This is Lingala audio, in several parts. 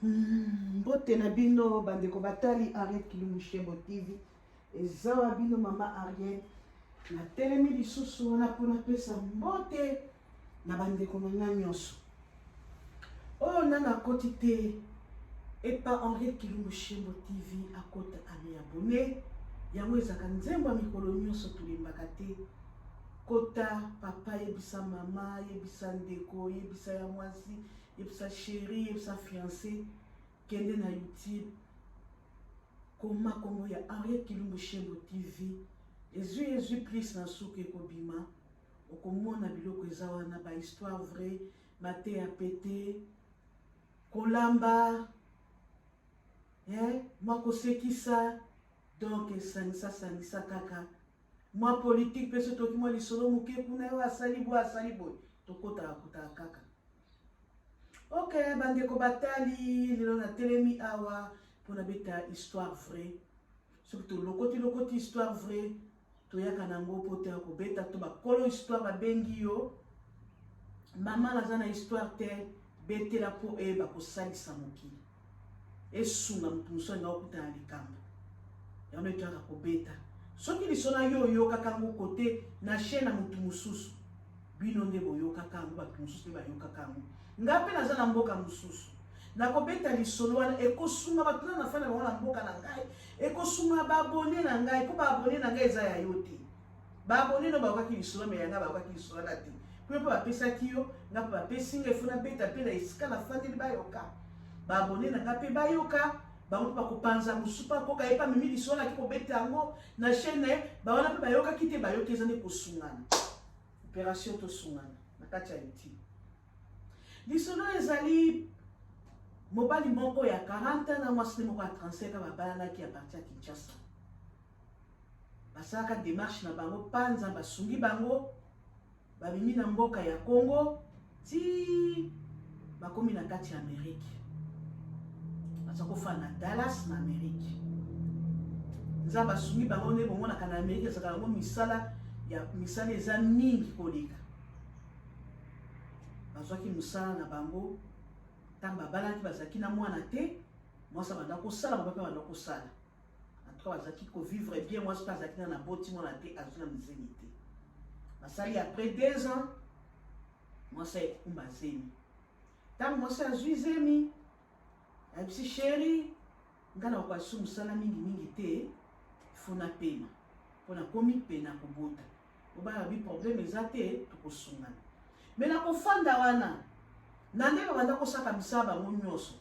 Mbote na bino bandeko batali Ariette Kilumushembo TV. Ezawa bino mama Ariette. Na telemi lisusu wana pona pesa mbote na bandeko na nyonso. Oh nana koti te epa Ariette Kilumushembo TV akota ami abonné. Yango ezaka nzembo mikolo nyonso tulimbaka te. Kota papa yebisa mama yebisa ndeko yebisa ya mwasi yebisa chérie yebisa fiancé kende na YouTube koma kombo ya Ariette Kilumushembo TV ezui plus na suke kobima okomona biloko eza wana ba histoire vraie mate ya pété kolamba moko sekisa donc sangisa kaka moi politique peso toki moi lisolo muke kuna yo asali boy tokota kaka. Ok, bandeko batali lelo na telemi awa pona beta histoire vraie. Surtout lokoti histoire vraie toyaka nango pote ko beta to bakolo histoire ba bengi yo. Mama naza na histoire te betela po eba ko salisa moki. Esunga mutuso nga okuta na likambo. Ya no toyaka ko beta. Soki lisona yo kakango kote na chaîne mutu mususu. Bino nde boyoka kango batu mususu te bayoka kango. Ngape naza na mboka mususu. Nakobeta lisolo wana ekosunga batu na fana bango na mboka na ngai. Ekosunga ba abonné na ngai, po ba abonné na ngai eza ya yo te. Ba abonné no bakaki lisolo me yanga bakaki lisolo na te. Po ba pesa kiyo, ngape ba pesinga efuna beta pe na esika na fandi bayoka. Ba abonné na ngape bayoka. Bango pa kopanza musupa ko ka epa mimi lisolo na ki ko beta yango na chaîne ba wana pe bayoka kite bayoka ezane kosungana. Opération to sungana na kati ya YouTube. Lisolo ezali mobali moko ya 40 na mwasi moko ya 35 babalanaki ya parti ya Kinshasa. Basalaka démarche na bango panza basungi bango babimi na mboka ya Congo ti bakomi na kati ya Amérique. Basako fa na Dallas na Amérique. Nza basungi bango ne bomona kana Amérique ezaka ngo misala ya misala eza mingi koleka. Bazwaki musala na bango tamba balaki bazaki na mwana te mwasa banda kosala mbape banda kosala en tout cas bazaki ko vivre bien mwasa bazaki na boti mwana te azuna mzeni te basali après 2 ans mwasa ekumba zemi tamba mwasa azui zemi abisi chérie ngana kwa su musala mingi te fona pema pona komi pena kobota oba bi problème ezate tukosungana mena kofanda wana nande babanda kosaka misaba bango nyonso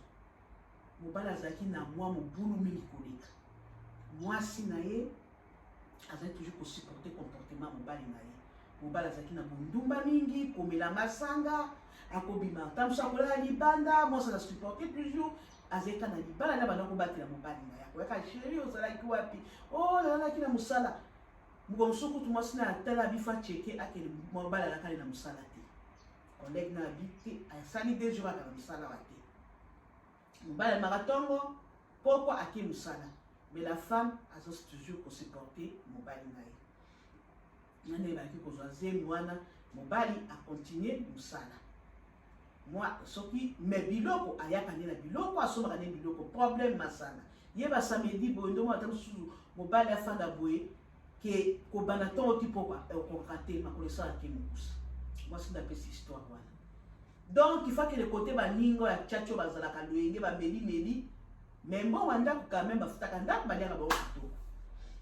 mobala azaki na mwa mobulu mingi koleka mwasi na ye azali toujours kosupporter comportement mobali na ye mobala azaki na bondumba mingi komela masanga akobima tamusa kolala libanda mwasi na supporter toujours azeka na libala na banda kobatela mobali na ye akoyaka chérie ozalaki wapi oh nalalaki na mosala mugomusuku tu mwasi na atala bifa cheke akele mobali alakali na mosala te collègue na habité asali 2 jours à musala wate mobile maratongo pourquoi aki musala mais la femme a toujours pour supporter mobile nae nane ba ki kozwa zemi wana mobile a continuer musala moi soki me biloko ayaka ndela biloko asomaka ne biloko problème masana yeba samedi bondo mo atamusu mobile afanda boye ke ko banaton tipo ko rater ma connaissance ki mukusa. Moi, c'est une petite histoire. Voilà. Donc, il faut que le côté baningo ya tchatcho bazalaka loyenge ba meli mais bon wanda quand même bafutaka ndako baliaka ba okito.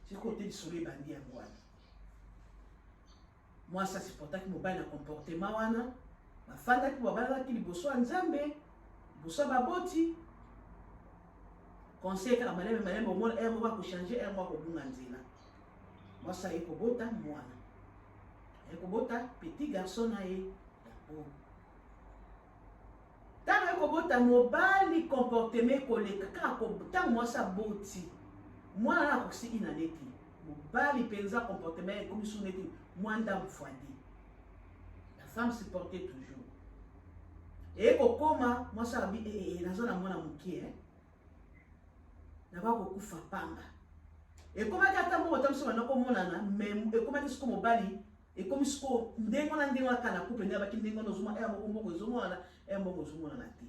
C'est côté du soleil bandi ya ngwana. Moi ça c'est pour ça que mobile na comportement wana bafanda ki babala ki liboso nzambe liboso baboti conseil ka maleme au monde mo ba ko changer mo ko bunga nzela. Moi ça eko bota mwana. Ekobota petit garçon na ye d'abord. Tanga ekobota mobali comportement koleka kako tanga mwasa boti. Mwana na kosi inaleti. Mobali penza comportement comme suneti mwanda mfwandi. La femme se portait toujours. Et kokoma mwasa bi nazona mwana mukie na ba kokufa pamba. Et comment kata mo tamso na ko monana même et comment est-ce que mobali et comme ce qu'on ndenge na kana couple ndaba ki ndenge no zuma e mboko mboko zuma na e mboko zuma na te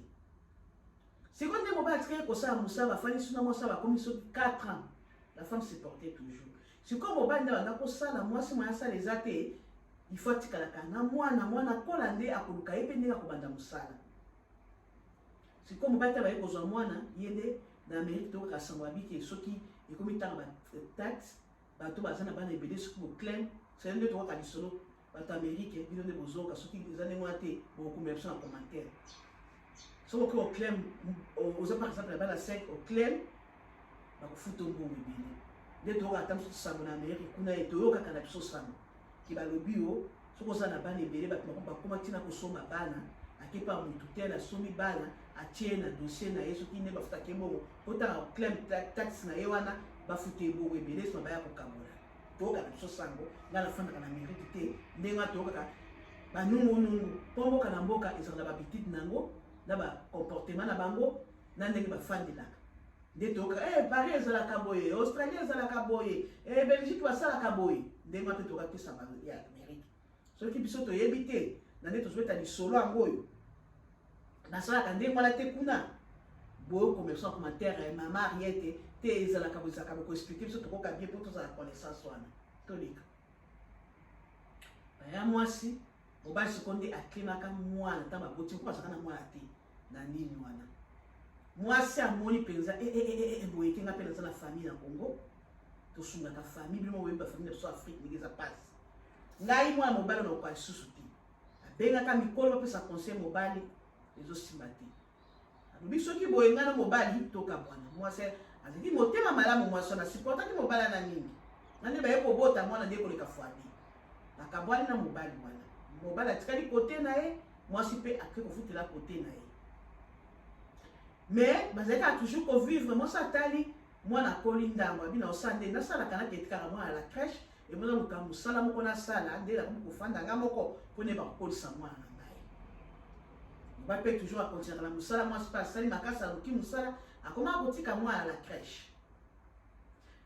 C'est quand des moments très comme ça, Moussa va faire une moi ça va comme sur 4 ans. La femme se portait toujours. C'est comme moment dans ça la moi si moi ça les athées, il faut que na moi na kolande akoluka epende ko banda musala. C'est comme moment va ko zo mwana yende na Amérique to ka sangwa biki soki et comme il tanga taxe ba to bazana bana ebede sur ko claim, c'est un de toi ka disolo ba ta Amérique bino de bozo ka soki ezane mwate bo ko mettre en commentaire. Si on claim, aux par exemple, la sec, on claim, on fout un bon bébé. Dès qu'on attend ce sang en Amérique, on a été au Canada, ce sang qui va le bio, ce qu'on a ban et bébé, comment tu n'as pas somme à bana, à qui par mon tutelle, à somme bana, à tienne, à dossier, à ce qui n'est pas fait mot, autant on claim taxe na ewana, va foutre un bon bébé, son bail pour Cameroun. Pour Canada, ce sang, dans la fin de l'Amérique, n'est pas tout cas. Bah nous, pour Canamboka, ils ont la petite nango. Naba comportement na bango na ndenge ba fandi la ndeto Paris ezala kaboye Australie ezala kaboye Belgique basala kaboye ndenge mpe toka pesa ba ya Amérique soki biso to yebite na ndeto souhaita ni solo angoyo na sala ka ndenge mala te kuna bo commerçant commentaire mama Ariete te ezala kaboye saka ko expliquer biso to ko ka bien pour tous la connaissance wana to lika ya mwasi mobali sekonde aklimaka mwana ta baboti ko pasaka na mwana te na nini wana mwasi amoni penza boye kenga pena za na famille na Congo to sunga ka famille bimo wemba famille so Afrique nigeza passe ngai mwana mobali na kwa susu ti abenga ka mikolo pesa conseil mobali ezo simbati alubi soki boye ngana mobali to ka bwana mwasi aziki motema malamu mwasi na supporta ki mobali na nini nande ba yeko bota mwana ndeko le ka fwadi akabwani na mobali wana mobali atikali côté na ye mwasi pe akre ko futela côté na ye mais bazaka toujours ko vivre moi ça tali moi na kolinda moi bina osande na sala kana ketika moi à la crèche et moi na lukamu sala moko na sala nde la ko fanda ngamoko pone ba ko lisa moi na ngai ba pe toujours à continuer la musala moi c'est pas sali makasa luki musala akoma kotika moi à la crèche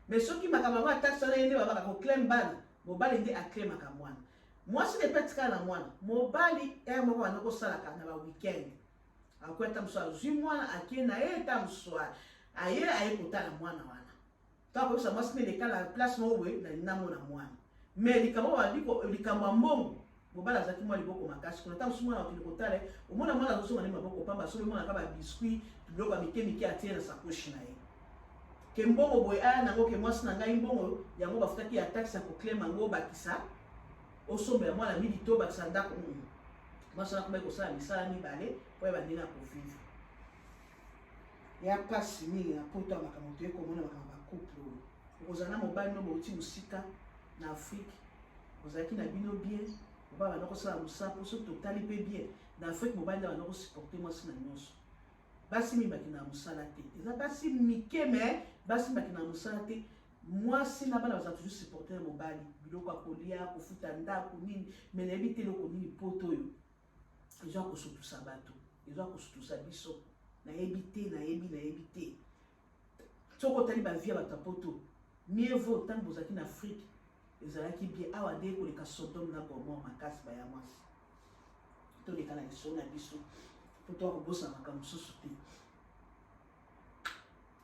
mais soki makama ba taxe na yende ba ko claim bana mobali ndi acclaim makamwana moi si les petits na mwana mobali moko wana ko sala kana ba weekend akweta mswa zimwana akina eta mswa aye kutana mwana wana tako bisa mwasi ne kala place mo we na namo na mwana mais likamo waliko likamo mbongo mobala zaki mwa liboko makasi kuna ta msumwana wakilikotale umona mwana zosoma ne maboko pamba so mwana kaba biscuit biloko mikemike atie na sakoshi na ye ke mbongo boy aya nango ke mwasi na ngai mbongo yango bafutaki ya taxe ko claim ngo bakisa osombe ya mwana midi to bakisa ndako mwasi na kuma ko sala misala mibale po ba ndinga ko vivre ya pasi ni ya poto makamoto ko mona makamba couple okozana mobali no boti musika na Afrique ozaki na bino bien mobali na ko sala musapo so totali pe bien na Afrique mobali na ko supporter mwasi na nyonso basi mi bakina musala te eza basi mike mais basi bakina musala te mwasi na bana baza toujours supporter mobali biloko akolia kofuta ndako nini mais na yebi te loko nini poto oyo ezo akosutusa bato ezo akosutusa biso na yebi te soko otali bavie ya bato ya poto mieux vaut ntango bozalaki na Afrique ezalaki bien awa nde koleka Sodome na Gomorre makasi baya mwasi toleka na lisolo na biso po tokobosa makambo mosusu te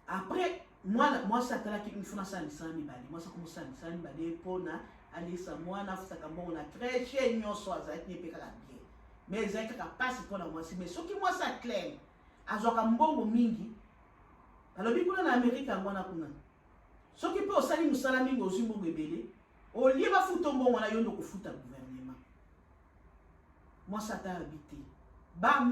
après mwasi atalaki une fois nasala misala mibale mwasi akomosala misala mibale mpona alisa mwana afutaka mbongo na crèche nyonso azalaki epe kaka bien mais ezalaki kaka mpasi mpona mwasi mais soki mwasi aclaire azwaka mbongo mingi alobi kuna na Amerika yango wana kuna soki mpe osali mosala mingi ozwi mbongo ebele olie bafuta mbongo wana yo ndo kofuta gouvernement mwasi atalabi te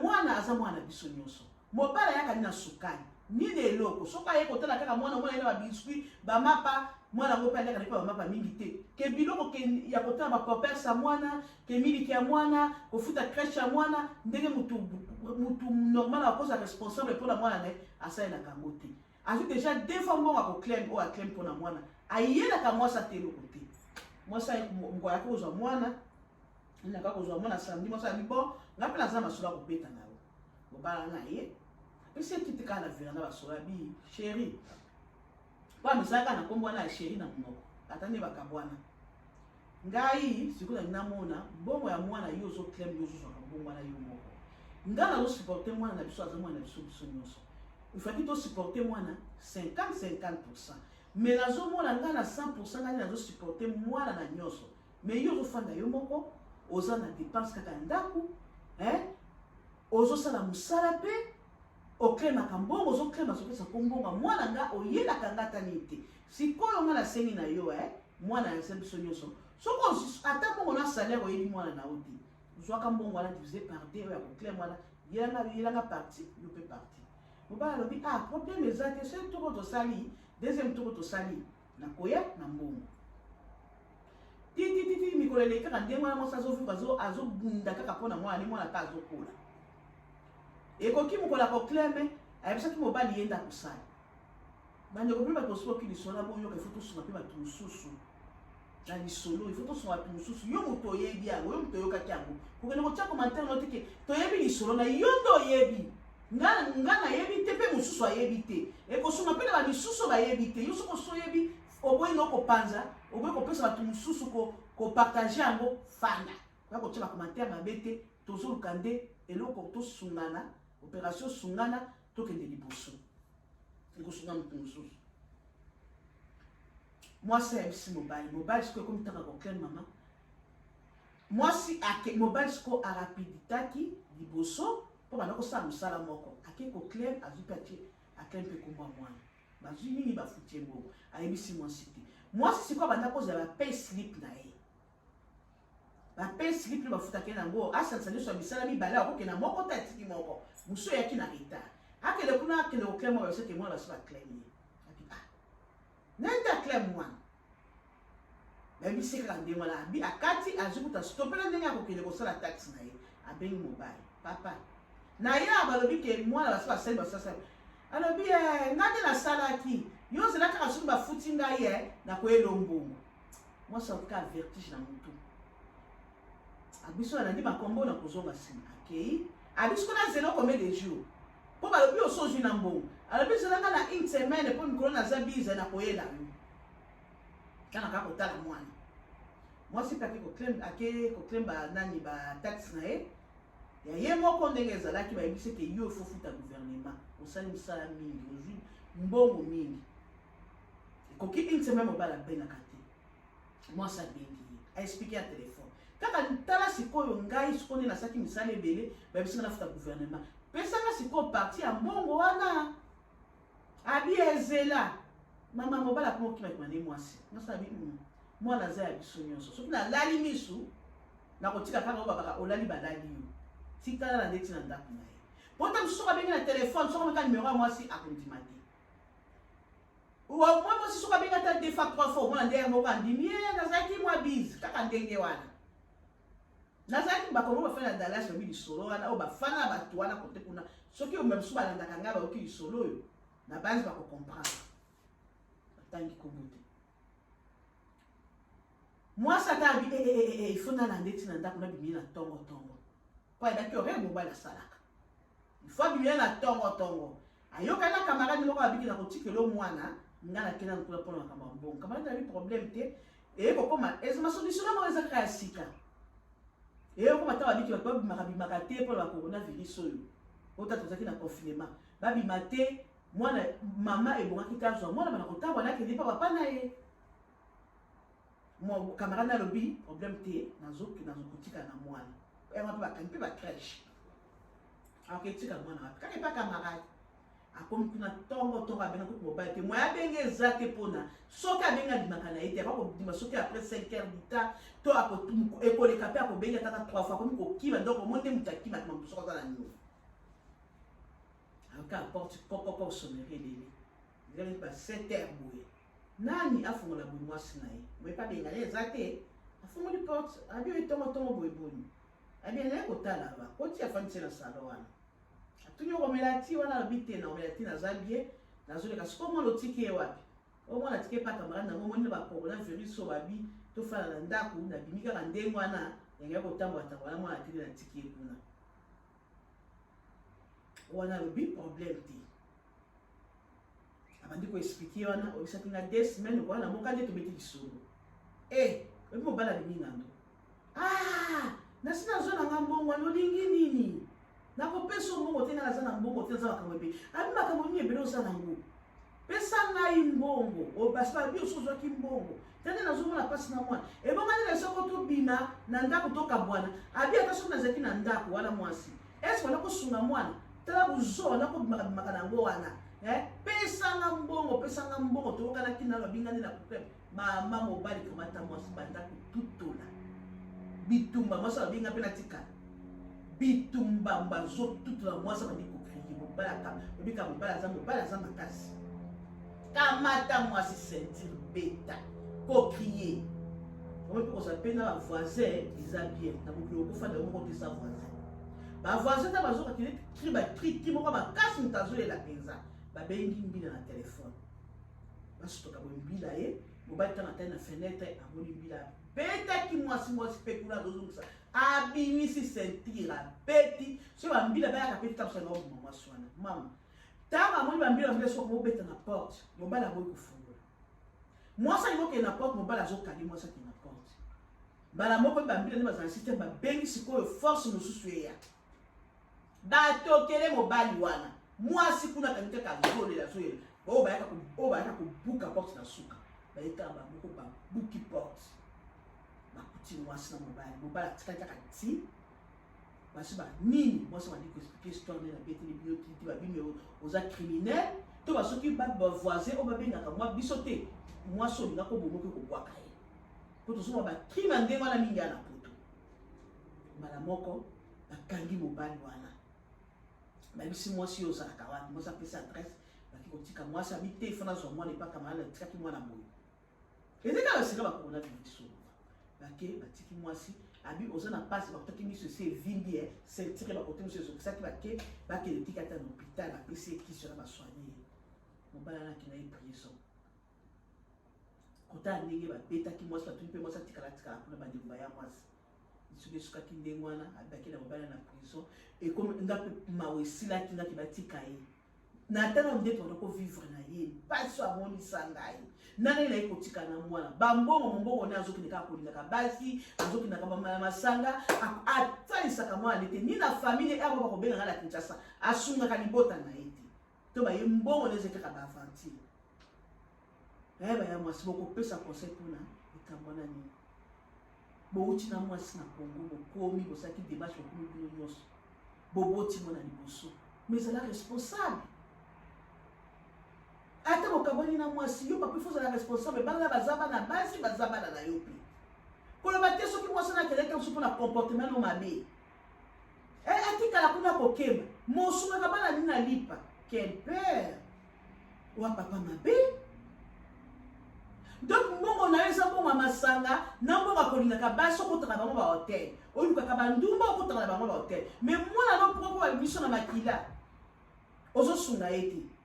mwana aza mwana biso nyonso mobala yakali na sukani nini eloko soki aye kotala kaka mwana mwana yena babiskuit bamapa mwana ngo mpe aleka nepa bamapa mingi te ke biloko ya kotala bapapersa mwana ke miliki ya mwana kofuta crèche ya mwana ndenge mutu normal akoza responsable mpona mwana naye asalelaka yango te azwi déjà deux fois mbongo akoclaim oyo aclaim mpona mwana ayelaka mwasi ate eloko te mwasi ngoyaka kozwa mwana naka kozwa mwana samedi mwasi abi bon nga mpe naza masolo akobeta na yo mobala na ye esi ekiti kaka na veranda basolo abi chéri po amesaka na nkombo wana ya chéri na monoko ata nde bakabwana ngai sikoyo namona mbongo ya mwana yo ozoclaim yo ozozwaka mbongo wana yo moko nga nazosupporte mwana na biso aza mwana na biso nyonso il faut que supporter moi na 50-50%. Mais nazo mona nga na 100% nga nazo supporter moi na nyonso. Mais yo fanda yo moko oza na dépense kaka ndako, ozo sala musala pe oklema kambongo ozo klema sokesa kombonga mwana nga oyela kangata nite. Sikoyo nga na sengi na yo mwana ya sembiso nyonso. Soko ata bongo na salaire oyebi mwana na odi. Zwaka mbongo wana divisé par 2 ya koklema wana yelanga parti yo pe parti. Mobala lobi problème ezate c'est tout to sali deuxième tour to sali na koya na mbongo. Titi mikolele kaka ndenge mwana mwasa azo bunda kaka pona mwana ni mwana ta azo kola. Ekoki mukola ko kleme ayebisa ki mobali yenda kusala. Bande ko pima tosoki lisolo boyo ke foto suma pe batu mususu. Na lisolo il faut to suma batu mususu yo moto yebi yango yo moto yoka kyango. Ko ke no cha commentaire no tike to yebi lisolo na yondo yebi. Ngana yebi te pe mususu ayebi te. Eko suma pe na ba misusu ba yebi te. Yo soko so yebi oboyi no ko panza, oboyi ko pesa batu mususu ko partager yango fanda. Kwa ko tshaba commentaire mabete tozo lukande eloko to sungana. Opération sungana tokende liboso. Eko sungana mususu. Moi c'est MC mobile. Mobile c'est comme taka ko ken mama. Moi si ake mobile c'est a rapidité liboso pour bana ko sa musala moko. Ake ko claim azupati ake mpe ko mwa. Bazu nini ba futie mbo. Ayebisi moi cité. Moi si c'est quoi bana ko za ba pay slip na ye. Ba pay slip li ba futake na ngo asa tsali so misala mi bala ko ke na moko ta tiki moko. Muso yaki na retard. Akele kuna akele o claim moi c'est que moi la so ba claim. Nenda claim moi. Même si quand on a bi akati azukuta stopela ndenge akokele ko sala taxi na ye abengi mobile papa na ya balobi ke moi la basa sel basa sel alobi ngade na sala ki yo zela ka su ba futi ngai na ko elombo moi ça ka vertige na mutu abiso na ndi makombo na kozonga sima akei abiso na zelo combien de jours po balobi osoji na mbongo alobi zela na une semaine po mikolo na zabiza na ko yela kana ka kotala mwana moi si paki ko claim ba nani ba taxe na ya ye moko ndenge ezalaki ba yebise ke yo faut futa gouvernement osali musala mingi ozwi mbongo mingi koki une semaine mobala benaka te moi ça bengi a expliquer à téléphone kaka tala sikoyo ngai sikone na saki misala ebele ba yebise na futa gouvernement pesa na sikoyo parti ya mbongo wana abi ezela mama mobala ko kima kimane mwasi nasabi mwana za ya biso nyonso soki na lali misu na kotika kaka baba olali balali yo tikala na ndeti na ndako na ye pota msoka bengi na telefone soka meka numéro mwasi akondimati wa mwa mwasi soka bengi ta deux fois trois fois mwana ndenge moko andimi nazaki mwa biz kaka ndenge wana nazaki bakomo bafana Dallas obi lisolo wana o bafana batu wana kote kuna soki o même soba landaka ngaba oki lisolo yo na base ba ko comprendre tangi kobote moi ça t'a dit il faut na ndeti na ndako na bimi na tongo pa ida ki ore mobile salaka il faut bimi na tongo ayoka na camarade moko abiki na kotikelo mwana ngana kena nkula pona kama mbongo camarade ali problème te e ko koma ezuma solution mo ezaka ya sika e ko mata abiki ba bimaka te pour la coronavirus oyo ota tozaki na confinement ba bimate mwana mama ebongaki kazo mwana bana kotaba na kende papa na ye mon camarade na lobi problème te nazokotika na mwana ema pe bakampi ba crèche aketika mwana kaka pa camarade akomi kuna tongo abena ko mobile te moya benge ezate pona soki abenga dimaka na ete ako dima soki après 5 heures du temps to ako ekole kapé ako benga tata 3 fois komi ko kiba donc monte mutakima tama soka za na nyo aka porte poko sonnerie lele ngeli ba 7 heures boye nani afungola boye mwasi na ye moye pa benga ye ezate afungoli porte abi etongo boye boye abi ele kotala ba koti afandise na salon wana atuni komela ti wana bite na omela ti na zambie nazoleka siko mo lotiki ye wapi o mwana tike pa camarade na ngomoni ba coronavirus so babi to fala na ndako na bimika ka ndenge wana yanga kotambo atambo na mwana tike na tiki kuna wana lobi problème te abandi ko expliquer wana obisaki na 2 semaines ko wana mokande to beti lisolo obi mobala bimi ngando nasina zona ngambongo lolingi nini na ko peso mbongo te na za na mbongo te za makambo ebe abi makambo ni ebele oza nango pesa ngai mbongo o basi ba bi oso zwaki mbongo tande nazomona pasi na mwana ebongani na soko tobima na ndako tokabwana abi ata soki nazalaki na ndako wana mwasi ese wana kosunga mwana tala buzo wana kobimaka nango wana pesanga mbongo tokokanaki nano babingani na problème mama mobali kamata mwasi bandako tutola bitumba mwasi babinga mpe natika bitumba bazotutola mwasi bandi kokrie mobali aza makasi kamata mwasi sentir beta kokrie omepe kozala mpe na bavoisin eza bien na mokili okofanda moko te sa voisin bavoisin ta bazokakile kri bakriki moko makasi moto azolela mpenza babengi mbila na telefone basutoka boye mbila ye mobali tanga tai na fenêtre amoni mbila betaki mwasi mpe kuna azozongisa abimisi sentir abeti so bambila bayaka peti tabusa na obuma mwasi wana mama ntango amoni bambila soki mobeta na porte mobali aboyi kofungola mwasi alingi okende na porte mobali azokali mwasi akende na porte mbala moko bambila nde bazala systeme babengi sikoyo force mosusu eya batokele mobali wana mwasi kuna kangi kaka azolela azoyela oyo bayaka kobuka porte na suka bayetaka bamoko babuki porte bakuti mwasi na mobali atikali kaka ti basi banini mwasi bandi koexplike histoire nde na beteli bino titi babimi oza criminel to basoki bavoisin oyo babengaka mwa biso te mwasi olinga kobomoki kobwaka ye po tozomwa bacrime ya ndenge wana mingi ya na poto mbala moko bakangi mobali wana babisi mwasi oyo ozalaka wana mwasi apesi adresse baki kotika mwasi abi te fona zwa mwana epaka malala etikaki mwana boye ezekaka basika bakokona biso bake batiki mwasi abi oza na pasi bakotaki miso esi evindi sentire bakote miso ezokisaki bakende tika ata na hôpital bapesi ekisio na basoigne ye mobali wana akenda ye prison kotala ndenge babetaki mwasi batuni mpe mwasi atikala kuna bandeko baya mwasi soki esukaki ndenge wana abaki na mobali na prison ekomi nga mpe mawa esilaki ngaki batika ye na tala nde toanda kovivre na ye mpasi amonisa ngai nani elai kotika na mwana bambongo mombongo ne azokende kaka kolingaka basi azokendaka masanga atalisaka mwana nete ni na famille abo bakobenga ngai na Kinshasa asungaka libota na ye te to baye mbongo neze kaka baaventure baya mwasi bokopesa conseil mpona likambo na nini bouti na mwasi na Congo bokomi bosaki démarche bokomi bino nyonso boboti mwana liboso mais ezala responsable ata bokabwani na mwasi yo papa ifo ozala responsable bana baza bana basi baza bana na yo mpe koloba te soki mwasi nakeleke mosu mpona comportement no mabe atikala kuna kokema mosungaka bana nini na lipa quel père wa papa mabe donc mbongo na yo eza mbongo ya masanga na mbongo akolingaka basi okotaka bango bahotel olukaka bandumba okotaka na bango bahotel mais mwana no propre bamiso na makila ozosunga ye te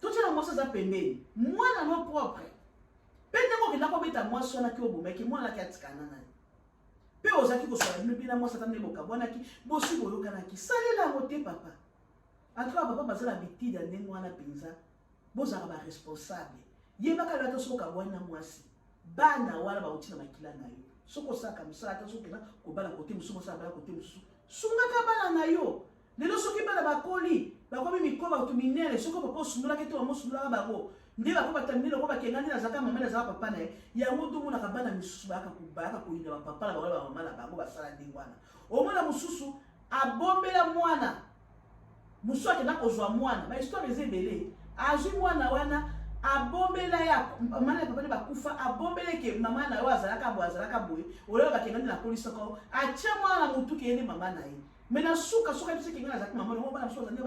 totiela mwasi aza pembeni mwana no propre mpe ndenge okenda kobeta mwasi wanaki obomaki mwana aki atikana na ye mpe ozalaki kosola bino bina mwasi ata nde bokabwanaki bosi boyokanaki salela yango te papa antoka papa baza na bitide ya ndenge wana mpenza bozalaka baresponsable yebaka yo ata soki okabwani na mwasi bana wana bauti na makila na yo soki osaka mosala ata soki okenda kobala kote mosusu mosala bala kote mosusu sungaka bana na yo lelo soki bana bakoli bakomi mikoba bato minene soki papa osundolaki te bamosundolaka bango nde bako batamine loko bakenga nde nazalaka mama nazalaka papa na ye yango tomonaka bana misusu bayaka koyinda bapapa na bango na bamama na bango basala ndenge wana omona mosusu abombela mwana mosusu akenda kozwa mwana bahistoire eza ebele azwi mwana wana abombela ya mama na papa nde bakufa abombeleke mama na yo azalaka boye olelo bakenga nde na polisi ko atia mwana na motu keyende mama na ye mais na suka biso kenga nazalaki mama nango bana mosusu bazande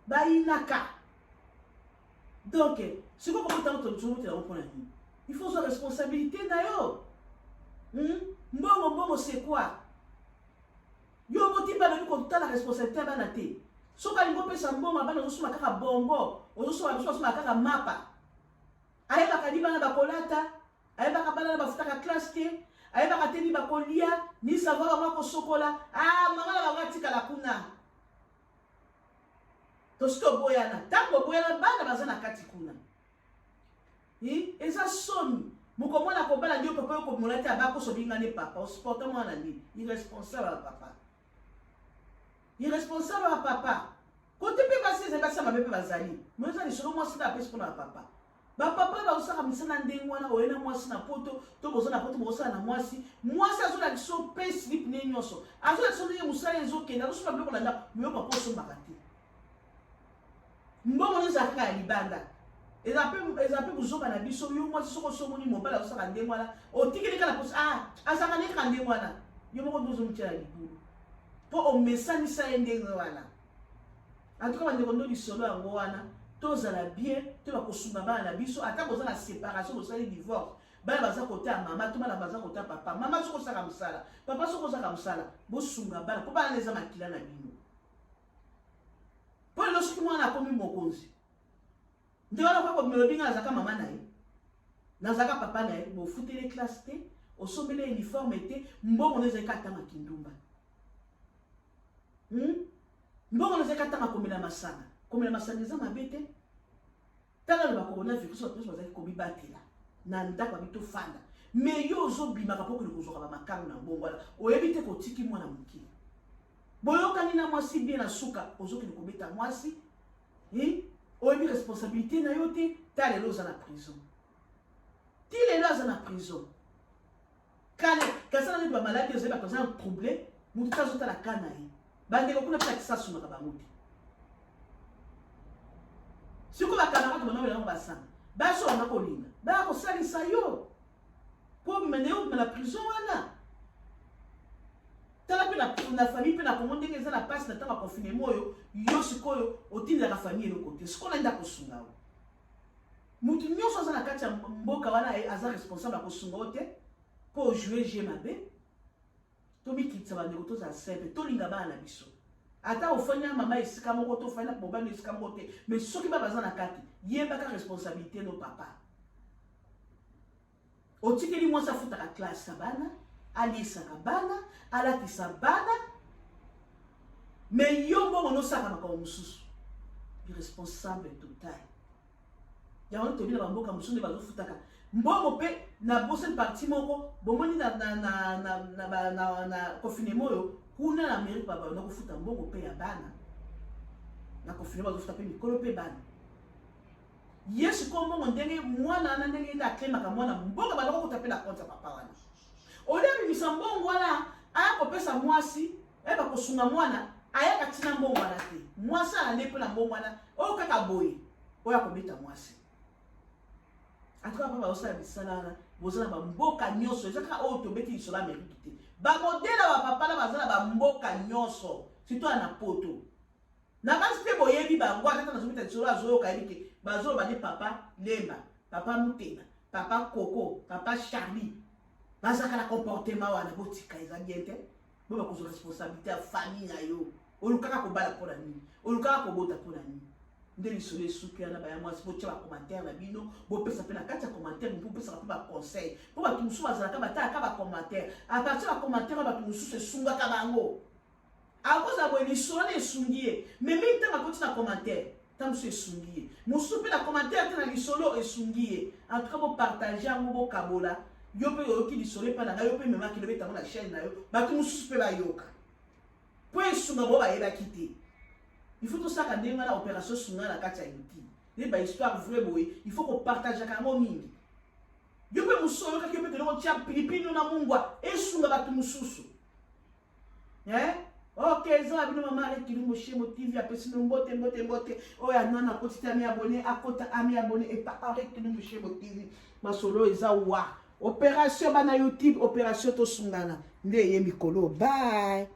bayinaka donc sikoyo kokotanga tozomotela ngo mpona nini il faut ozwa responsabilité na yo mbongo c'est quoi yo botimba nabi kotala responsabilité ya bana te soki alingi opesa mbongo bana ozosoma kaka bongo ozosoma biso basoma kaka mapa ayebaka li bana bakolata ayebaka bana na bafutaka classe te ayebaka te ni bakolia ni savoir bango kosokola mama na bango atikala kuna tosoki oboyana ntango oboyana bana baza na kati kuna eza soni mokomona kobala ndio papa yo komona te abakosobinga nde papa osporte mwana nini irresponsable ya papa irresponsable à papa. Côté pe passer c'est pas ça ma bébé bazali. Mais ça les solo moi c'est la peste pour papa. Ba papa ba usaka misana ndengo wana oyena mwasi na poto to bozo na poto bozo na mwasi azola kiso pe slip ne nyoso azola kiso ne musala ezokenda ko soba biloko landa miyo papa so makati mbongo ne zaka ya libanda ezape kuzoka na biso yo mwasi soko somoni mobala usaka ndengo wana otikeli kala posa azaka ne ka ndengo wana yo moko dozo mutela libulu po o mesani sa ndengo wana en tout cas bande kondo lisolo yango wana tozala bien te bakosunga bana na biso ata kozala séparation bosali divorce bana baza kota mama to bana baza kota papa mama soko saka musala papa soko saka musala bosunga bana po bana neza makila na bino po lelo soki mwana akomi mokonzi nde wana kwa melobinga azaka mama na ye nazaka papa na ye bofutele classe te osombele uniforme te mbongo nezalika atanga kindumba mbongo nezalika atanga komela masanga komela masanga eza mabe te tala loba coronavirus bato nyonso bazalaki komibatela na ndako babi tofanda me yo ozobimaka mpo kende kozwaka bamakango na mbongo wana oyebi te kotiki mwana mokili boyokani na mwasi bien na suka ozokende kobeta mwasi oyebi responsabilité na yo te ta lelo oza na prison ti lelo aza na prison kane kasala neti bamaladi ozayebi bato aza na trouble motu te azotala ka na ye bandeko kuna mpe akisa asungaka bango te siko bacamarade bango yango basanga baso wana kolinga baya kosalisa yo po mene yo na prison wana tala mpe na famille mpe na kongo ndenge eza na pasi na ntango ya confinement oyo yo sikoyo otindaka famille eloko te sikoyo naenda kosunga yo mutu nyonso aza na kati ya mboka wana aza responsable ya kosunga yo te mpo ojue je mabe tomikitisa bandeko tozala simple tolinga bana na biso ata ofanya mama esika moko to ofanya mobali esika moko te mais soki baza na kati yebaka responsabilité no papa otikeli mwasi afutaka classe ya bana alisaka bana alatisa bana mais yo mbongo nosaka makambo mosusu irresponsable total yango tobina bamboka mosusu nde bazofutaka mbongo mpe na bose parti moko bomoni na confinement oyo kuna na mairie baba na kofuta mbongo mpe ya bana na confinement bazofuta mpe mikolo mpe bana yesu ko mbongo ndenge mwana na ndenge nde aklemaka mwana mbongo baloko kota mpe na konta papa wana olia bimisa mbongo wana aya kopesa mwasi eba kosunga mwana aya katina mbongo wana te mwasi alande mpe na mbongo wana oyo kaka boye oyo akobeta mwasi atuka papa osala bisala wana bozala bamboka nyonso ezaka oyo tobeti lisolo ameriki te bamodele ya bapapa na baza na bamboka nyonso surtout na poto na basi mpe boyebi bango atata nazobeta lisolo azoyoka yebi te bazoloba nde papa lemba papa mutema papa koko papa charlie bazaka na comportement wana botika eza bien te bo bakozwa responsabilité ya famille na yo olukaka kobala mpo na nini olukaka kobota mpo na nini nde lisolo esuki wana baya mwasi botia bacommentaire na bino bopesa mpe na kati ya commentaire mpo bopesaka mpe baconseil mpo bato mosusu bazalaka batalaka bacommentaire apartir bacommentaire bato mosusu esungaka bango akozala boye lisolo na esungi ye mais mingi ntango akoti na commentaire ntango mosusu esungi ye mosusu mpe na commentaire te na lisolo esungi ye en tout cas bopartage yango bokabola yo mpe oyoki lisolo epa na ngai yo mpe memaki lobetango na chaîne na yo bato mosusu mpe bayoka mpo esunga bo bayebaki te il faut tosaka ndenge wana opération sunga na kati ya youtube ne bahistoire vrai boye il faut kopartageaka yango mingi yo mpe mosusu oyokaki yo mpe keloko tia pilipili na mungwa esunga bato mosusu ok eza na bino mama alekili moshemo tv apesi no mbote oyo anana akoti te ami abone akota ami abone epapa alekili moshemo tv masolo eza wa opération bana youtube opération tosungana nde ye mikolo bye